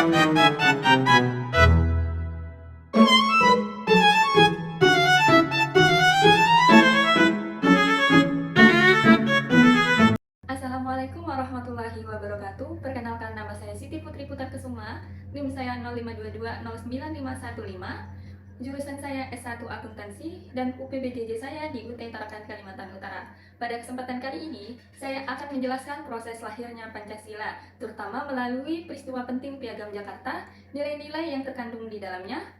Assalamualaikum warahmatullahi wabarakatuh. Perkenalkan, nama saya Siti Putri Putarkesuma, NIM saya 0522095115. Jurusan saya S1 Akuntansi dan UPBJJ saya di UT Tarakan, Kalimantan Utara. Pada kesempatan kali ini, saya akan menjelaskan proses lahirnya Pancasila, terutama melalui peristiwa penting Piagam Jakarta, nilai-nilai yang terkandung di dalamnya,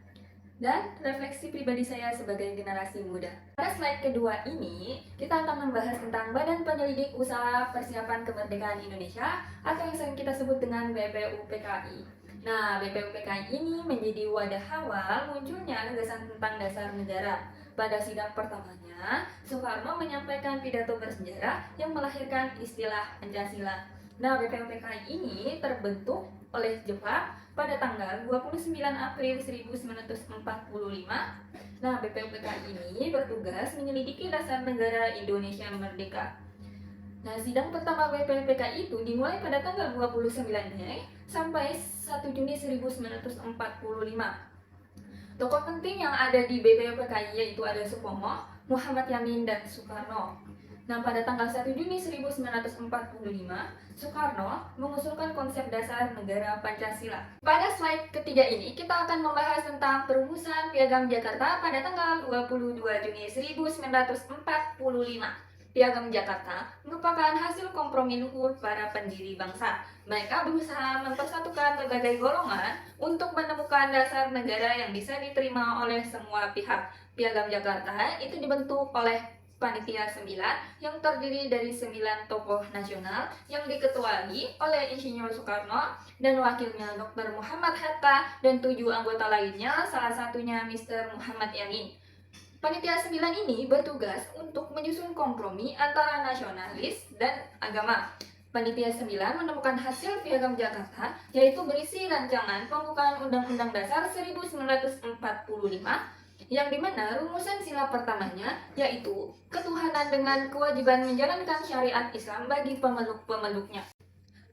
dan refleksi pribadi saya sebagai generasi muda. Pada slide kedua ini, kita akan membahas tentang Badan Penyelidik Usaha Persiapan Kemerdekaan Indonesia atau yang sering kita sebut dengan BPUPKI. Nah, BPUPKI ini menjadi wadah awal munculnya gagasan tentang dasar negara. Pada sidang pertamanya, Soekarno menyampaikan pidato bersejarah yang melahirkan istilah Pancasila. Nah, BPUPKI ini terbentuk oleh Jepang pada tanggal 29 April 1945. Nah, BPUPKI ini bertugas menyelidiki dasar negara Indonesia merdeka. Nah, sidang pertama BPUPKI itu dimulai pada tanggal 29 Mei sampai 1 Juni 1945. Tokoh penting yang ada di BPUPKI yaitu ada Supomo, Muhammad Yamin, dan Soekarno. Nah, pada tanggal 1 Juni 1945, Soekarno mengusulkan konsep dasar negara Pancasila. Pada slide ketiga ini, kita akan membahas tentang perumusan Piagam Jakarta pada tanggal 22 Juni 1945. Piagam Jakarta merupakan hasil kompromi luhur para pendiri bangsa. Mereka berusaha mempersatukan berbagai golongan untuk menemukan dasar negara yang bisa diterima oleh semua pihak. Piagam Jakarta itu dibentuk oleh Panitia 9 yang terdiri dari 9 tokoh nasional yang diketuai oleh Insinyur Soekarno dan wakilnya Dr. Muhammad Hatta dan 7 anggota lainnya, salah satunya Mr. Muhammad Yamin. Panitia 9 ini bertugas untuk menyusun kompromi antara nasionalis dan agama. Panitia 9 menemukan hasil Piagam Jakarta, yaitu berisi rancangan pembukaan Undang-Undang Dasar 1945, yang dimana rumusan sila pertamanya yaitu ketuhanan dengan kewajiban menjalankan syariat Islam bagi pemeluk-pemeluknya.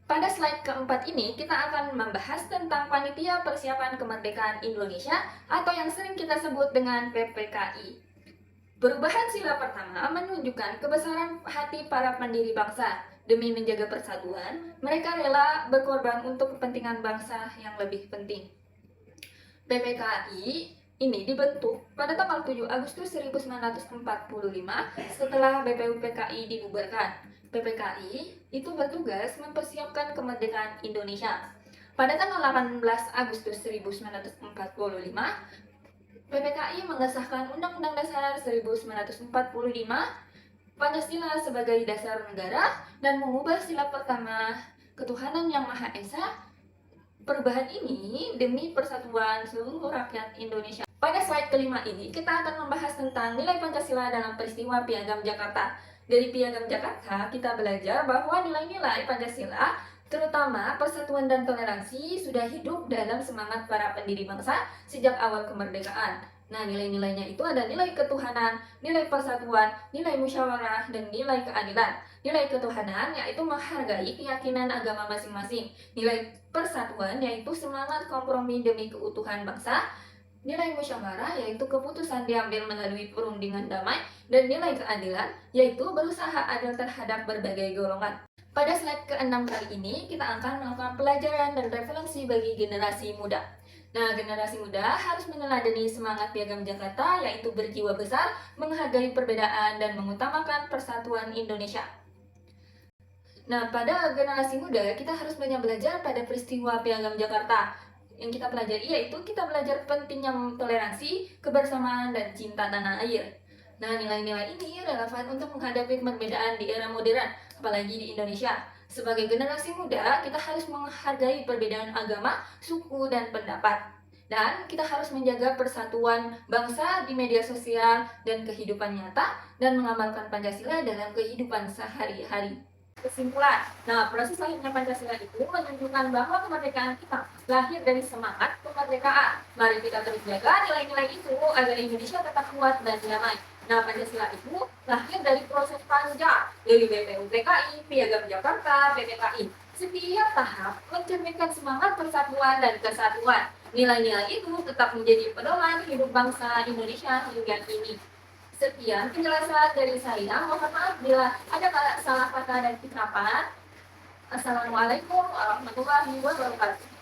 Pada slide keempat ini, kita akan membahas tentang Panitia Persiapan Kemerdekaan Indonesia atau yang sering kita sebut dengan PPKI. Perubahan sila pertama menunjukkan kebesaran hati para pendiri bangsa. Demi menjaga persatuan, mereka rela berkorban untuk kepentingan bangsa yang lebih penting. PPKI ini dibentuk pada tanggal 7 Agustus 1945 setelah BPUPKI dibubarkan. PPKI itu bertugas mempersiapkan kemerdekaan Indonesia. Pada tanggal 18 Agustus 1945, PPKI mengesahkan Undang-Undang Dasar 1945, Pancasila sebagai dasar negara, dan mengubah sila pertama ketuhanan yang Maha Esa. Perubahan ini demi persatuan seluruh rakyat Indonesia. Pada slide kelima ini, kita akan membahas tentang nilai Pancasila dalam peristiwa Piagam Jakarta. Dari Piagam Jakarta, kita belajar bahwa nilai-nilai Pancasila, terutama persatuan dan toleransi, sudah hidup dalam semangat para pendiri bangsa sejak awal kemerdekaan. Nah, nilai-nilainya itu ada nilai ketuhanan, nilai persatuan, nilai musyawarah, dan nilai keadilan. Nilai ketuhanan yaitu menghargai keyakinan agama masing-masing. Nilai persatuan yaitu semangat kompromi demi keutuhan bangsa. Nilai musyawarah yaitu keputusan diambil melalui perundingan damai, dan nilai keadilan yaitu berusaha adil terhadap berbagai golongan. Pada slide ke-6 kali ini, kita akan melakukan pelajaran dan refleksi bagi generasi muda. Nah, generasi muda harus meneladani semangat Piagam Jakarta, yaitu berjiwa besar, menghargai perbedaan, dan mengutamakan persatuan Indonesia. Nah, pada generasi muda, kita harus banyak belajar pada peristiwa Piagam Jakarta. Yang kita pelajari yaitu kita belajar pentingnya toleransi, kebersamaan, dan cinta tanah air. Nah, nilai-nilai ini relevan untuk menghadapi perbedaan di era modern, apalagi di Indonesia. Sebagai generasi muda, kita harus menghargai perbedaan agama, suku, dan pendapat. Dan kita harus menjaga persatuan bangsa di media sosial dan kehidupan nyata, dan mengamalkan Pancasila dalam kehidupan sehari-hari. Kesimpulan, nah proses lahirnya Pancasila itu menunjukkan bahwa kemerdekaan kita lahir dari semangat kemerdekaan. Mari kita terus jaga nilai-nilai itu agar Indonesia tetap kuat dan damai. Nah, Pancasila itu lahir dari proses panjang dari BPUPKI, Piagam Jakarta, PPKI. Setiap tahap mencerminkan semangat persatuan dan kesatuan. Nilai-nilai itu tetap menjadi pedoman hidup bangsa Indonesia hingga kini. Sekian penjelasan dari saya. Mohon maaf bila ada salah kata dan ucapan. Assalamualaikum warahmatullahi wabarakatuh.